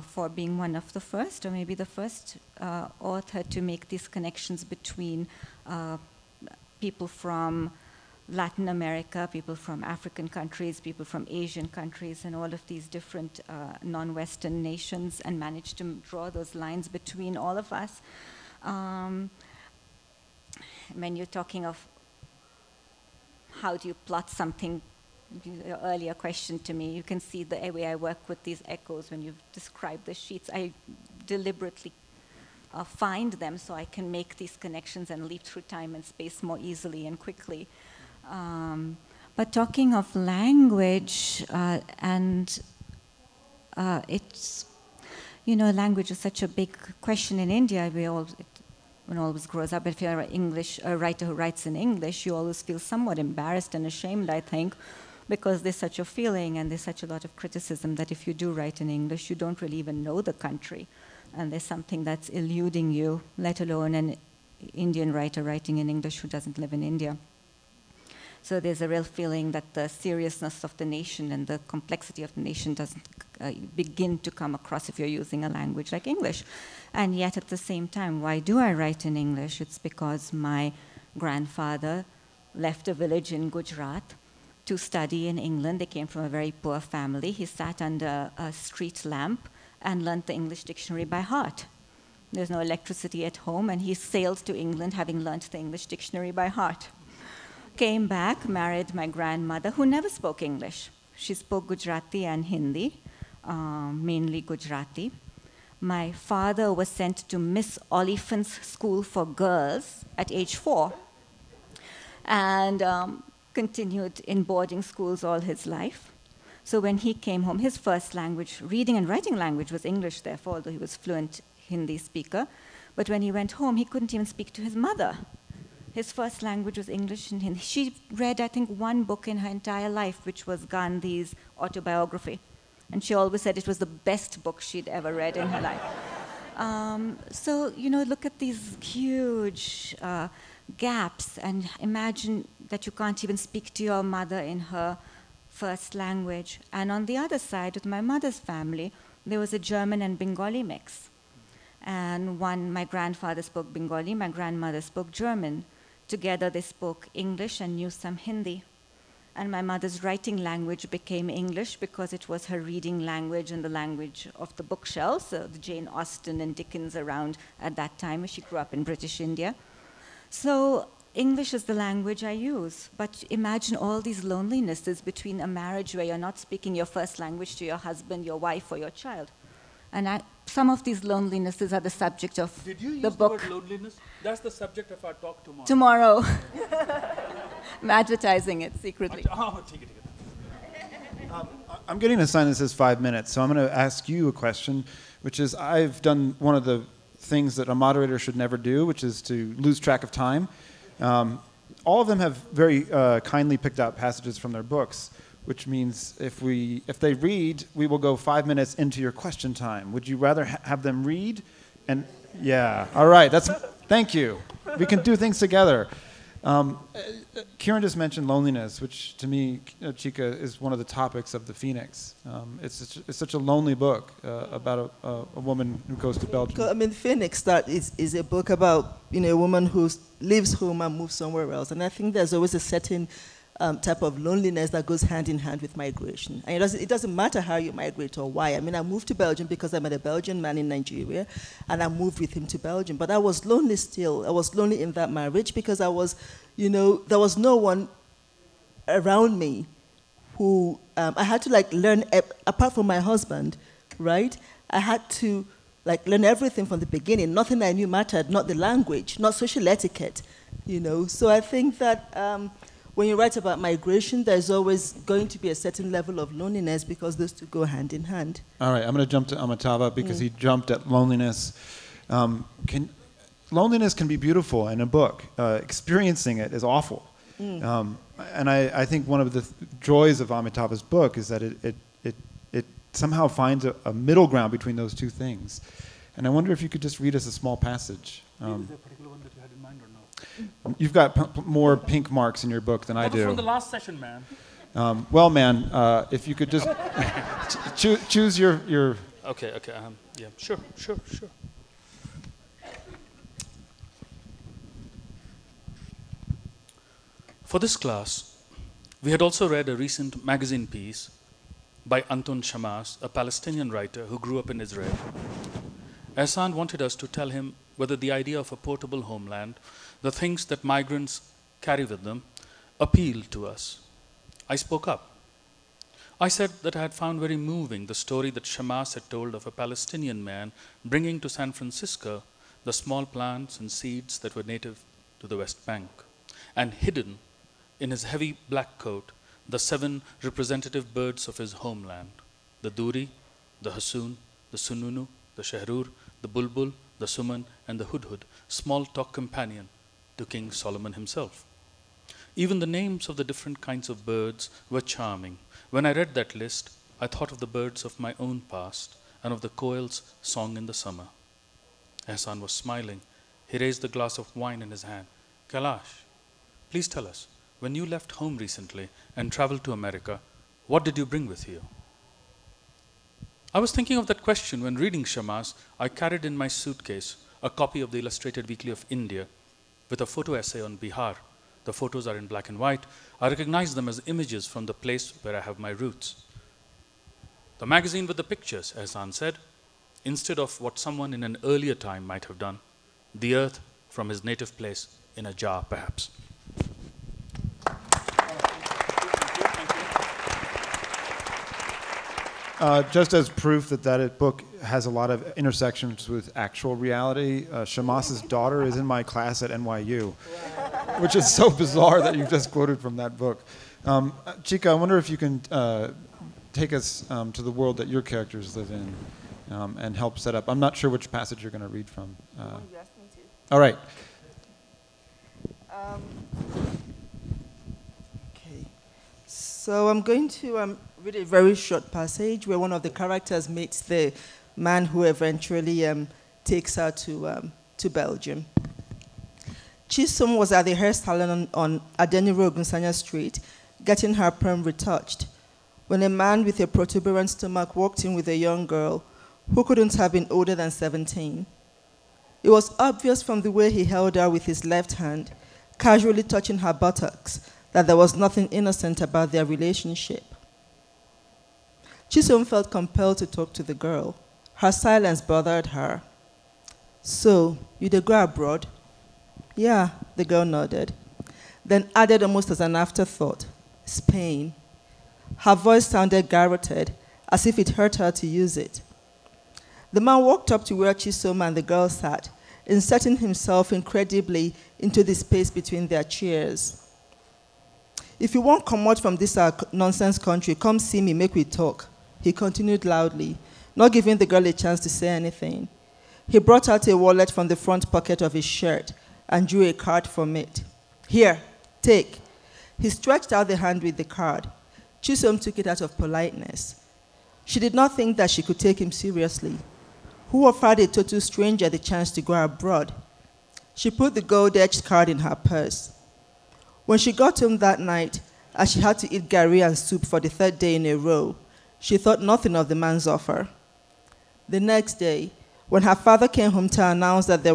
for being one of the first, or maybe the first author to make these connections between people from Latin America, people from African countries, people from Asian countries, and all of these different non-Western nations, and managed to draw those lines between all of us. When you're talking of how do you plot something, your earlier question to me, you can see the way I work with these echoes when you've described the sheets. I deliberately find them so I can make these connections and leap through time and space more easily and quickly. But talking of language, it's, you know, language is such a big question in India. One always grows up, if you're a writer who writes in English, you always feel somewhat embarrassed and ashamed, I think, because there's such a feeling and there's such a lot of criticism that if you do write in English, you don't really even know the country. And there's something that's eluding you, let alone an Indian writer writing in English who doesn't live in India. So there's a real feeling that the seriousness of the nation and the complexity of the nation doesn't begin to come across if you're using a language like English. And yet at the same time, why do I write in English? It's because my grandfather left a village in Gujarat to study in England. They came from a very poor family. He sat under a street lamp and learnt the English dictionary by heart. There's no electricity at home, and he sailed to England having learnt the English dictionary by heart. Came back, married my grandmother, who never spoke English. She spoke Gujarati and Hindi, mainly Gujarati. My father was sent to Miss Oliphant's School for Girls at age 4, and continued in boarding schools all his life. So when he came home, his first language, reading and writing language, was English, therefore, although he was fluent Hindi speaker. But when he went home, he couldn't even speak to his mother. His first language was English and Hindi. She read, I think, one book in her entire life, which was Gandhi's autobiography. And she always said it was the best book she'd ever read in her life. So, you know, look at these huge gaps, and imagine that you can't even speak to your mother in her first language. And on the other side, with my mother's family, there was a German and Bengali mix. And my grandfather spoke Bengali, my grandmother spoke German. Together they spoke English and knew some Hindi. And my mother's writing language became English because it was her reading language and the language of the bookshelves, so the Jane Austen and Dickens around at that time. She grew up in British India. So English is the language I use. But imagine all these lonelinesses between a marriage where you're not speaking your first language to your husband, your wife, or your child. And some of these lonelinesses are the subject of Did you use the book. The word loneliness? That's the subject of our talk tomorrow. Tomorrow. I'm advertising it secretly. Take it. I'm getting a sign that says 5 minutes, so I'm going to ask you a question, which is, I've done one of the things that a moderator should never do, which is to lose track of time. All of them have very kindly picked out passages from their books, which means if they read, we will go 5 minutes into your question time. Would you rather have them read? And yeah, all right, thank you. We can do things together. Kiran just mentioned loneliness, which to me, Chika, is one of the topics of The Phoenix. It's such a lonely book about a woman who goes to Belgium. I mean, Phoenix is a book about, you know, a woman who leaves home and moves somewhere else. And I think there's always a certain type of loneliness that goes hand in hand with migration. And it doesn't matter how you migrate or why. I mean, I moved to Belgium because I met a Belgian man in Nigeria, and I moved with him to Belgium. But I was lonely still. I was lonely in that marriage because I was, you know, there was no one around me who, I had to like learn, apart from my husband, right? I had to like learn everything from the beginning. Nothing I knew mattered, not the language, not social etiquette, you know. So I think that when you write about migration, there's always going to be a certain level of loneliness because those two go hand in hand. All right, I'm going to jump to Amitava because he jumped at loneliness. Loneliness can be beautiful in a book. Experiencing it is awful. And I think one of the joys of Amitava's book is that it somehow finds a middle ground between those two things. And I wonder if you could just read us a small passage. Is there a particular one that you had in mind or no? You've got more pink marks in your book than I do. That was from the last session, man. Well, man, if you could just choose your... Okay, yeah, sure. For this class, we had also read a recent magazine piece by Anton Shamas, a Palestinian writer who grew up in Israel. Ehsan wanted us to tell him whether the idea of a portable homeland, the things that migrants carry with them, appealed to us. I spoke up. I said that I had found very moving the story that Shamas had told of a Palestinian man bringing to San Francisco the small plants and seeds that were native to the West Bank, and hidden in his heavy black coat the 7 representative birds of his homeland: the duri, the hasoon, the sununu, the shahrur, the bulbul, the suman, and the hudhud, small talk companion to King Solomon himself. Even the names of the different kinds of birds were charming. When I read that list, I thought of the birds of my own past and of the koel's song in the summer. Ehsan was smiling. He raised the glass of wine in his hand. Kailash, please tell us, when you left home recently and traveled to America, what did you bring with you? I was thinking of that question when reading Shamas. I carried in my suitcase a copy of the Illustrated Weekly of India with a photo essay on Bihar. The photos are in black and white. I recognize them as images from the place where I have my roots. The magazine with the pictures, as Ann said, instead of what someone in an earlier time might have done, the earth from his native place in a jar, perhaps. Just as proof that book has a lot of intersections with actual reality, Shamas's daughter is in my class at NYU, which is so bizarre that you just quoted from that book. Chika, I wonder if you can take us to the world that your characters live in and help set up. I'm not sure which passage you're going to read from. You asked me to. All right. Okay. So I'm going to read a very short passage where one of the characters meets the man who eventually takes her to Belgium. Chisom was at the hair salon on Adeniro Ogunsanya Street, getting her perm retouched, when a man with a protuberant stomach walked in with a young girl who couldn't have been older than 17. It was obvious from the way he held her with his left hand, casually touching her buttocks, that there was nothing innocent about their relationship. Chisom felt compelled to talk to the girl. Her silence bothered her. "So, you dey go abroad?" "Yeah," the girl nodded, then added almost as an afterthought, "Spain." Her voice sounded garroted, as if it hurt her to use it. The man walked up to where Chisom and the girl sat, inserting himself incredibly into the space between their chairs. "If you won't come out from this nonsense country, come see me, make we talk," he continued loudly, not giving the girl a chance to say anything. He brought out a wallet from the front pocket of his shirt and drew a card from it. "Here, take." He stretched out the hand with the card. Chisom took it out of politeness. She did not think that she could take him seriously. Who offered a total stranger the chance to go abroad? She put the gold-edged card in her purse. When she got home that night, as she had to eat gari and soup for the third day in a row, she thought nothing of the man's offer. The next day, when her father came home to announce that there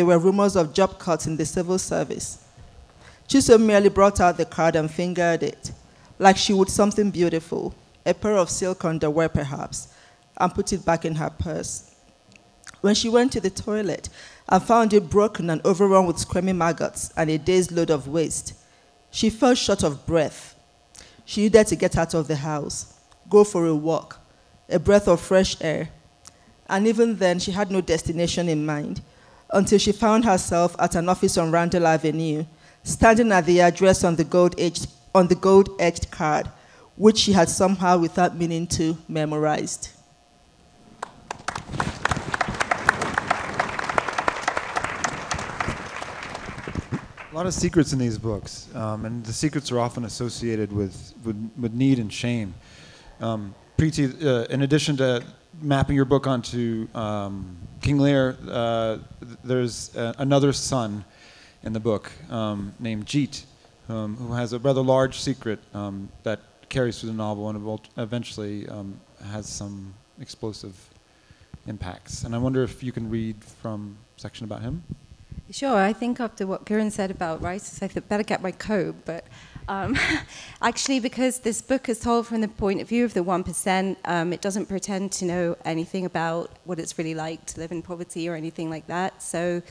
were rumors of job cuts in the civil service, Chisom merely brought out the card and fingered it, like she would something beautiful, a pair of silk underwear perhaps, and put it back in her purse. When she went to the toilet and found it broken and overrun with squirmy maggots and a day's load of waste, she felt short of breath. She needed to get out of the house, go for a walk, a breath of fresh air. And even then, she had no destination in mind, until she found herself at an office on Randall Avenue, standing at the address on the gold-edged card, which she had somehow, without meaning to, memorized. A lot of secrets in these books, and the secrets are often associated with need and shame. Preti, in addition to mapping your book onto King Lear, there's another son in the book named Jeet, who has a rather large secret that carries through the novel and eventually has some explosive impacts. And I wonder if you can read from a section about him. Sure, I think after what Kiran said about writers, I better get my code, but actually because this book is told from the point of view of the 1%, it doesn't pretend to know anything about what it's really like to live in poverty or anything like that. So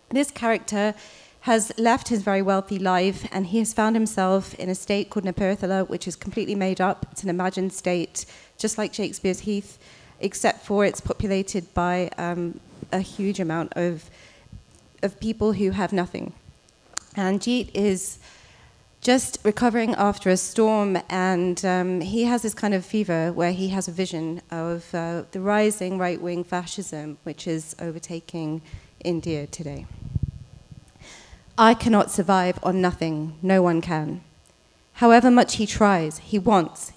this character has left his very wealthy life and he has found himself in a state called Naperthala, which is completely made up. It's an imagined state, just like Shakespeare's Heath, except for it's populated by a huge amount of people who have nothing. And Jeet is just recovering after a storm, and he has this kind of fever where he has a vision of the rising right-wing fascism which is overtaking India today. "I cannot survive on nothing, no one can. However much he tries, he wants.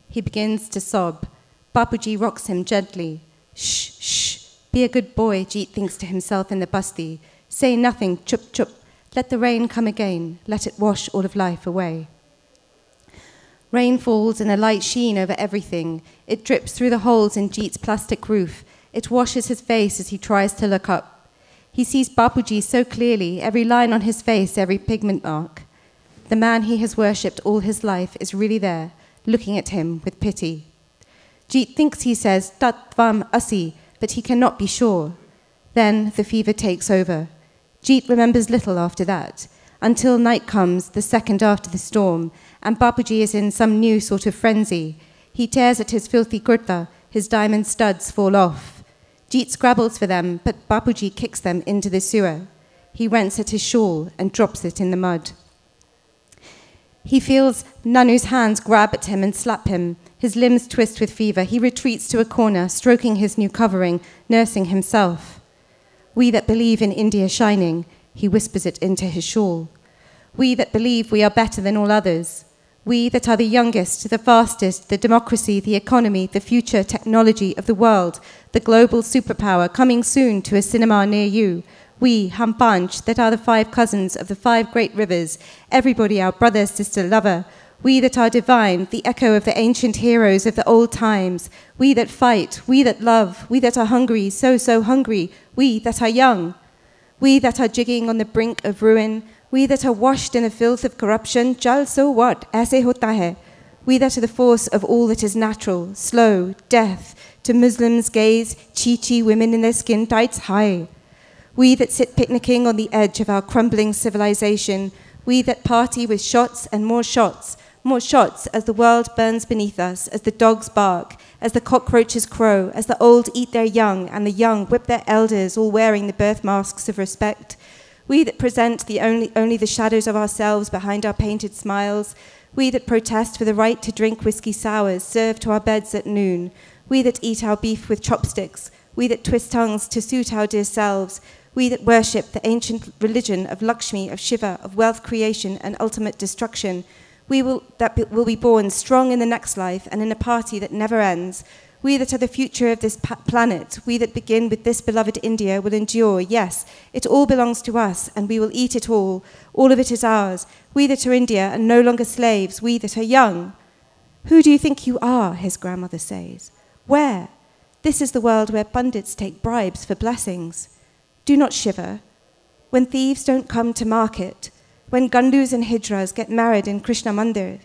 He begins to sob. Bapuji rocks him gently. Shh, shh. Be a good boy, Jeet thinks to himself in the basti. Say nothing, chup chup. Let the rain come again. Let it wash all of life away. Rain falls in a light sheen over everything. It drips through the holes in Jeet's plastic roof. It washes his face as he tries to look up. He sees Bapuji so clearly, every line on his face, every pigment mark. The man he has worshipped all his life is really there, looking at him with pity. Jeet thinks he says, Tatvam Asi, but he cannot be sure. Then the fever takes over. Jeet remembers little after that, until night comes, the second after the storm, and Bapuji is in some new sort of frenzy. He tears at his filthy kurta, his diamond studs fall off. Jeet scrabbles for them, but Bapuji kicks them into the sewer. He rents at his shawl and drops it in the mud. He feels Nanu's hands grab at him and slap him. His limbs twist with fever. He retreats to a corner, stroking his new covering, nursing himself. We that believe in India shining, he whispers it into his shawl. We that believe we are better than all others. We that are the youngest, the fastest, the democracy, the economy, the future technology of the world, the global superpower coming soon to a cinema near you. We, Hampanch, that are the 5 cousins of the 5 great rivers, everybody our brother, sister, lover. We that are divine, the echo of the ancient heroes of the old times. We that fight, we that love, we that are hungry, so hungry. We that are young. We that are jigging on the brink of ruin. We that are washed in the filth of corruption. Jal so what? Aise hota hai. We that are the force of all that is natural, slow, death. To Muslims gaze, chi-chi women in their skin tights high. We that sit picnicking on the edge of our crumbling civilization. We that party with shots and more shots as the world burns beneath us, as the dogs bark, as the cockroaches crow, as the old eat their young and the young whip their elders, all wearing the birth masks of respect. We that present only the shadows of ourselves behind our painted smiles. We that protest for the right to drink whiskey sours served to our beds at noon. We that eat our beef with chopsticks. We that twist tongues to suit our dear selves. We that worship the ancient religion of Lakshmi, of Shiva, of wealth creation and ultimate destruction. We that will be born strong in the next life and in a party that never ends. We that are the future of this planet, we that begin with this beloved India will endure. Yes, it all belongs to us and we will eat it all. All of it is ours. We that are India and no longer slaves, we that are young. Who do you think you are, his grandmother says. Where? This is the world where pundits take bribes for blessings. Do not shiver. When thieves don't come to market, when Gandus and Hijras get married in Krishna Mandir,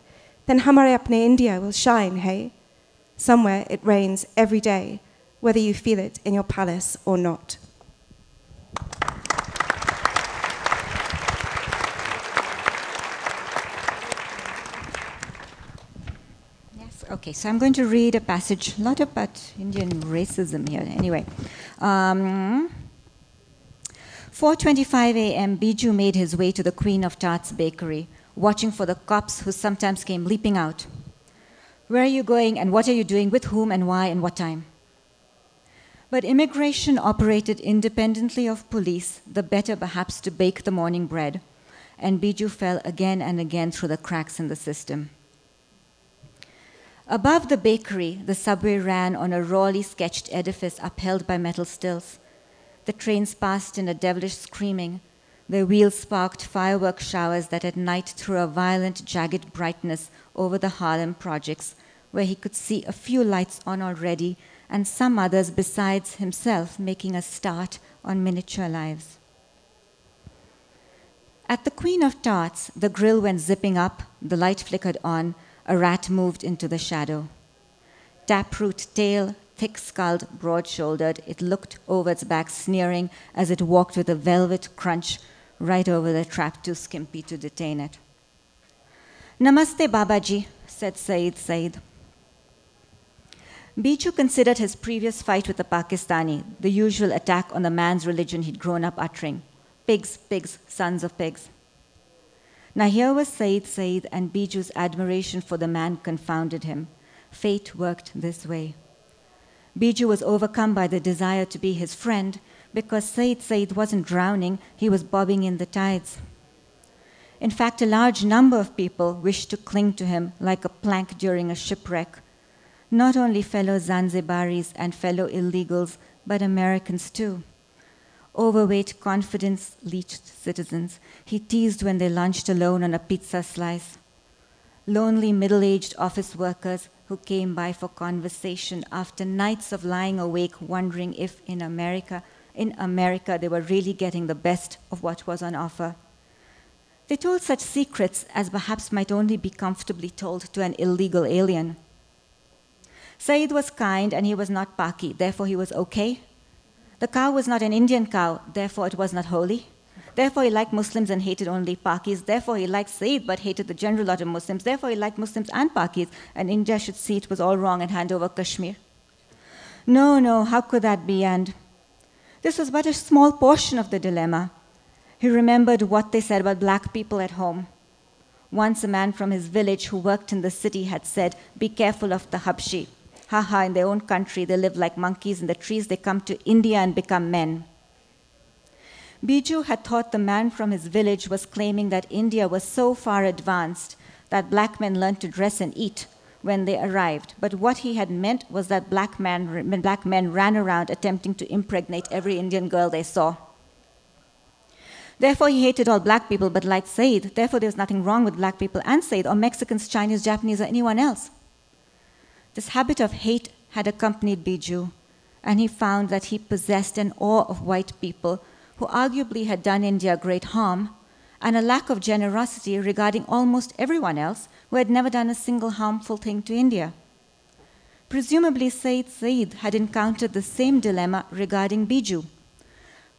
then Hamare Apne India will shine, hey? Somewhere it rains every day, whether you feel it in your palace or not. Yes, okay, so I'm going to read a passage, not about Indian racism here, anyway. 4:25 a.m., Biju made his way to the Queen of Tarts bakery, watching for the cops who sometimes came leaping out. Where are you going and what are you doing, with whom and why and what time? But immigration operated independently of police, the better perhaps to bake the morning bread, and Biju fell again and again through the cracks in the system. Above the bakery, the subway ran on a rawly sketched edifice upheld by metal stills. The trains passed in a devilish screaming. Their wheels sparked firework showers that at night threw a violent, jagged brightness over the Harlem projects, where he could see a few lights on already and some others besides himself making a start on miniature lives. At the Queen of Tarts, the grill went zipping up, the light flickered on, a rat moved into the shadow. Taproot tail, thick-skulled, broad-shouldered, it looked over its back, sneering as it walked with a velvet crunch right over the trap, too skimpy to detain it. Namaste, Babaji, said Said. Biju considered his previous fight with the Pakistani, the usual attack on the man's religion he'd grown up uttering. Pigs, pigs, sons of pigs. Now here was Said, and Biju's admiration for the man confounded him. Fate worked this way. Biju was overcome by the desire to be his friend because Said wasn't drowning, he was bobbing in the tides. In fact, a large number of people wished to cling to him like a plank during a shipwreck. Not only fellow Zanzibaris and fellow illegals, but Americans too. Overweight, confidence-leached citizens he teased when they lunched alone on a pizza slice. Lonely middle-aged office workers who came by for conversation after nights of lying awake wondering if in America In America, they were really getting the best of what was on offer. They told such secrets as perhaps might only be comfortably told to an illegal alien. Said was kind and he was not Paki, therefore he was okay. The cow was not an Indian cow, therefore it was not holy. Therefore he liked Muslims and hated only Pakis. Therefore he liked Said but hated the general lot of Muslims. Therefore he liked Muslims and Pakis, and India should see it was all wrong and hand over Kashmir. No, no, how could that be? And this was but a small portion of the dilemma. He remembered what they said about black people at home. Once a man from his village who worked in the city had said, "Be careful of the Habshi. Haha, in their own country they live like monkeys in the trees, they come to India and become men." Biju had thought the man from his village was claiming that India was so far advanced that black men learned to dress and eat when they arrived. But what he had meant was that black men ran around attempting to impregnate every Indian girl they saw. Therefore, he hated all black people but liked Said. Therefore, there was nothing wrong with black people and Said, or Mexicans, Chinese, Japanese, or anyone else. This habit of hate had accompanied Biju, and he found that he possessed an awe of white people who arguably had done India great harm, and a lack of generosity regarding almost everyone else who had never done a single harmful thing to India. Presumably, Said had encountered the same dilemma regarding Biju.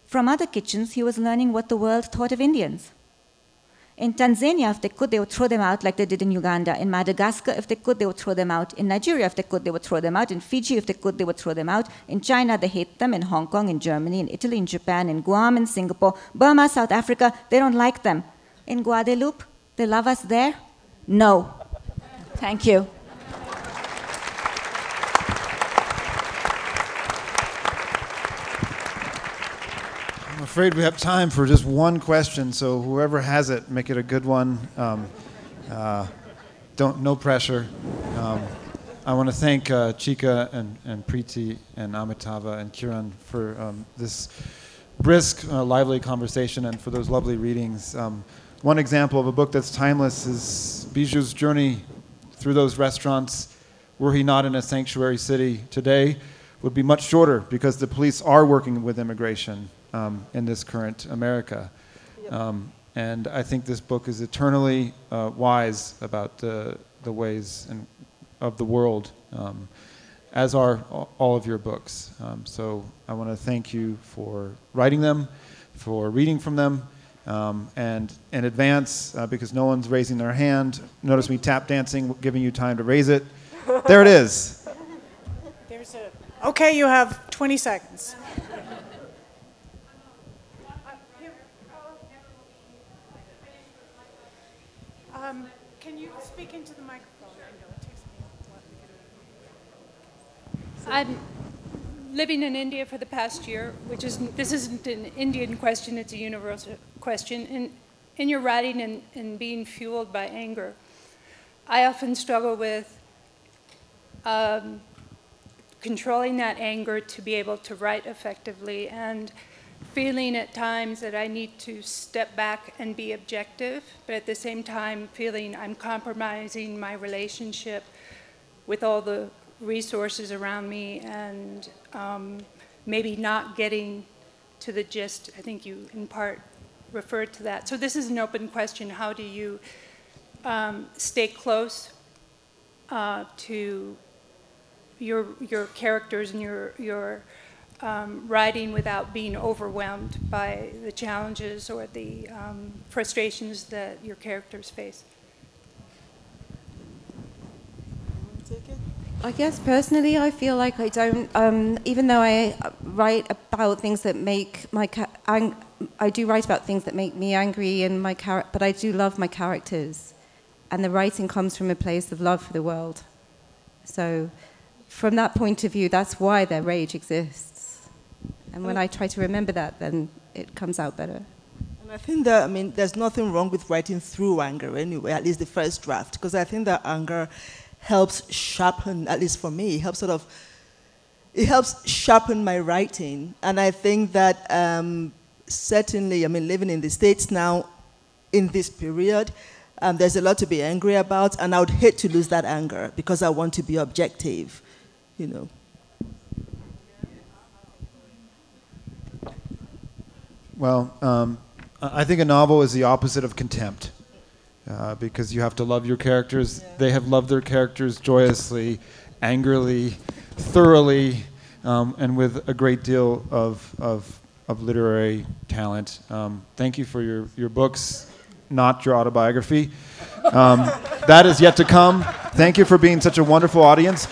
From other kitchens, he was learning what the world thought of Indians. In Tanzania, if they could, they would throw them out like they did in Uganda. In Madagascar, if they could, they would throw them out. In Nigeria, if they could, they would throw them out. In Fiji, if they could, they would throw them out. In China, they hate them. In Hong Kong, in Germany, in Italy, in Japan, in Guam, in Singapore, Burma, South Africa, they don't like them. In Guadeloupe, they love us there? No. Thank you. I'm afraid we have time for just one question, so whoever has it, make it a good one. No pressure. I want to thank Chika and Preti and Amitava and Kiran for this brisk, lively conversation and for those lovely readings. One example of a book that's timeless is Biju's journey through those restaurants. Were he not in a sanctuary city today, would be much shorter because the police are working with immigration in this current America. Yep. And I think this book is eternally wise about the ways of the world, as are all of your books. So I want to thank you for writing them, for reading from them, and in advance, because no one's raising their hand. Notice me tap dancing, giving you time to raise it. There it is. Okay, you have 20 seconds. Can you speak into the microphone? I know it takes me a while. I'm living in India for the past year, this isn't an Indian question, it's a universal question. In your writing and being fueled by anger, I often struggle with controlling that anger to be able to write effectively, and feeling at times that I need to step back and be objective, but at the same time feeling I'm compromising my relationship with all the resources around me, and maybe not getting to the gist. I think you in part referred to that. So this is an open question. How do you stay close to your characters and your writing without being overwhelmed by the challenges or the frustrations that your characters face? I guess personally, I feel like I don't, even though I write about things that make I do write about things that make me angry and but I do love my characters, and the writing comes from a place of love for the world. So from that point of view, that's why their rage exists. And when I try to remember that, then it comes out better. And I think that, there's nothing wrong with writing through anger anyway, at least the first draft, because I think that anger helps sharpen, at least for me, it helps sharpen my writing. And I think that certainly, living in the States now, in this period, there's a lot to be angry about, and I would hate to lose that anger because I want to be objective, Well, I think a novel is the opposite of contempt, because you have to love your characters. Yeah. They have loved their characters joyously, angrily, thoroughly, and with a great deal of literary talent. Thank you for your books, not your autobiography. That is yet to come. Thank you for being such a wonderful audience.